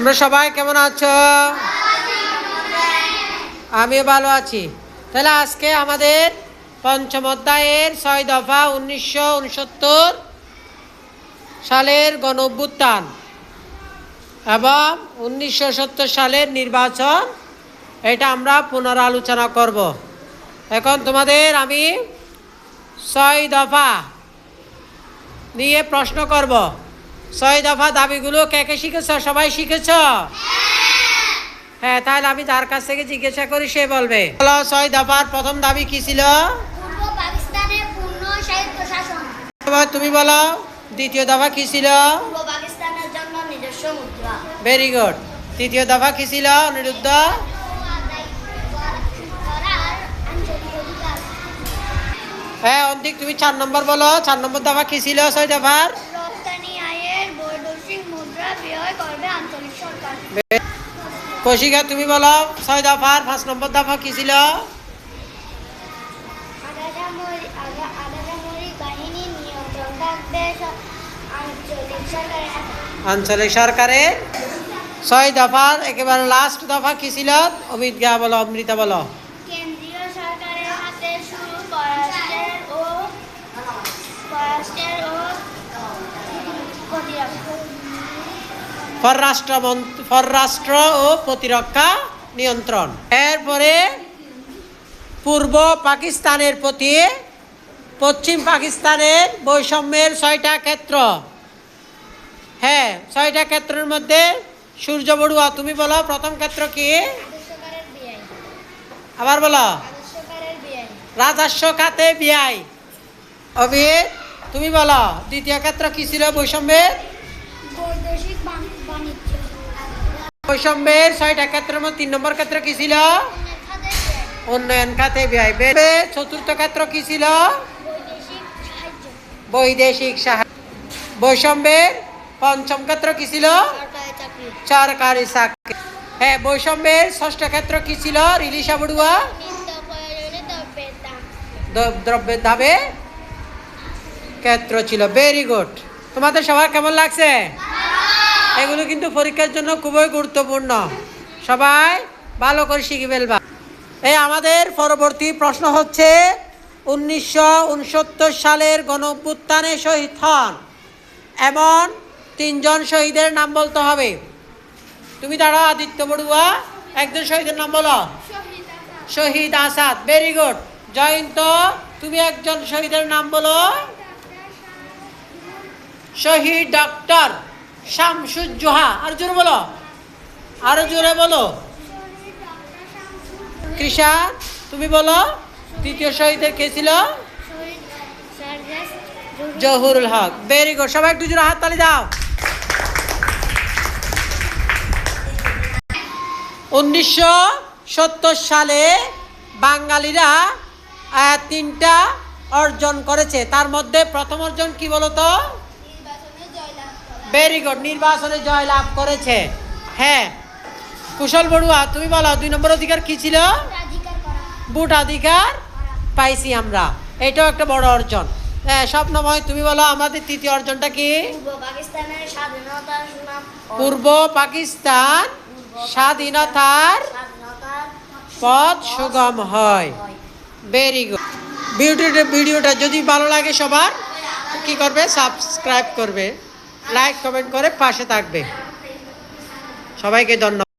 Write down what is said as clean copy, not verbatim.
তোমরা সবাই কেমন আছো? আমিও ভালো আছি। তাহলে আজকে আমাদের পঞ্চম অধ্যায়ের 6 দফা 1969 সালের গণঅভ্যুত্থান এবং 1970 সালের নির্বাচন, এটা আমরা পুনরালোচনা করব। এখন তোমাদের আমি 6 দফা নিয়ে প্রশ্ন করব। 6 দফা দাবিগুলো কে কে শিখেছ? সবাই শিখেছ? হ্যাঁ, তাহলে আমি যার কাছ থেকে জিজ্ঞাসা করি সে বলবে। 6 দফার প্রথম দাবি কি ছিল? পূর্ব পাকিস্তানের পূর্ণ স্বায়ত্তশাসন। তুমি বলো দ্বিতীয় দফা কি ছিল? পূর্ব পাকিস্তানের জন্য নিজস্ব মুদ্রা। Very good. তৃতীয় দফা কি ছিল? অনিরুদ্ধ। হ্যাঁ অন্তিক, তুমি 4 নম্বর বলো। 4 নম্বর দফা কি ছিল 6 দফার? রপ্তানি আয়ের বৈদেশিক মুদ্রা ব্যয় করবে আঞ্চলিক সরকার। কৌশিকা তুমি বলো 6 দফার 5 নম্বর দফা কি ছিল? আধাসামরিক বাহিনী নিয়ন্ত্রণ থাকবে আঞ্চলিক সরকারের। আঞ্চলিক সরকারের। 6 দফার একেবারে লাস্ট দফা কি ছিল? অমিতা বলো, অমৃতা বলো। কেন্দ্রীয় সরকারের হাতে শুরু পররাষ্ট্র ও প্রতিরক্ষা নিয়ন্ত্রণ। এরপরে পূর্ব পাকিস্তানের প্রতি পশ্চিম পাকিস্তানের বৈষম্যের 6টা ক্ষেত্র। হ্যাঁ, 6টা ক্ষেত্রের মধ্যে সূর্য বড়ুয়া তুমি বলো প্রথম ক্ষেত্র কি? আবার বলো। রাজস্ব খাতে ব্যয়। অভিজিৎ তুমি বলো দ্বিতীয় ক্ষেত্র কি ছিল বৈষম্যের? বৈদেশিক বাণিজ্য। বৈষম্যের 6টা ক্ষেত্রের মধ্যে 3 নম্বর ক্ষেত্র কি ছিল? উন্নয়ন খাতে ব্যয়। চতুর্থ ক্ষেত্র কি ছিল? বৈদেশিক সাহায্য। বৈষম্যের 5ম ক্ষেত্র কি ছিল? সরকারি চাকরি। হ্যাঁ, বৈষম্যের 6ষ্ঠ ক্ষেত্র কি ছিল রিলিশা বড়ুয়া? দ্রব্যের দামে ক্ষেত্র ছিল। Very good. তোমাদের সবার কেমন লাগছে? এগুলো কিন্তু পরীক্ষার জন্য খুবই গুরুত্বপূর্ণ। সবাই ভালো করে শিখে ফেলবা। এই আমাদের পরবর্তী প্রশ্ন হচ্ছে 1969 সালের গণঅভ্যুত্থানে শহীদ হন এমন 3 জন শহীদের নাম বলতে হবে। তুমি দাঁড়াও আদিত্য বড়ুয়া, একজন শহীদের নাম বলো। শহীদ আসাদ। Very good. জয়ন্ত তুমি একজন শহীদের নাম বলো। শহীদ ডক্টর শামসুজ্জোহা। আর জোরে বলো, আরো জোরে বলো। কৃষাণ তুমি বলো তৃতীয় শহীদের কে ছিল? জহুরুল হক। Very good. সবাই একটু জোরে হাততালি দাও। 1970 সালে বাঙালিরা 3টা অর্জন করেছে। তার মধ্যে প্রথম অর্জন কি বলতো? Very good. নির্বাচনে জয়লাভ করেছে। হ্যাঁ, কুশল বড়ুয়া তুমি বলো 2 নম্বর অধিকার কি ছিল? ভোটাধিকার পাইছি আমরা। এটাও একটা বড় অর্জন। হ্যাঁ, স্বপ্নময় তুমি বলো আমাদের তৃতীয় অর্জনটা কি? পূর্ব পাকিস্তান স্বাধীনতার পথ সুগম হয়। Very good. ভিডিওটা যদি ভালো লাগে সবার কি করবে? সাবস্ক্রাইব করবে, লাইক কমেন্ট করে পাশে থাকবে। সবাইকে ধন্যবাদ।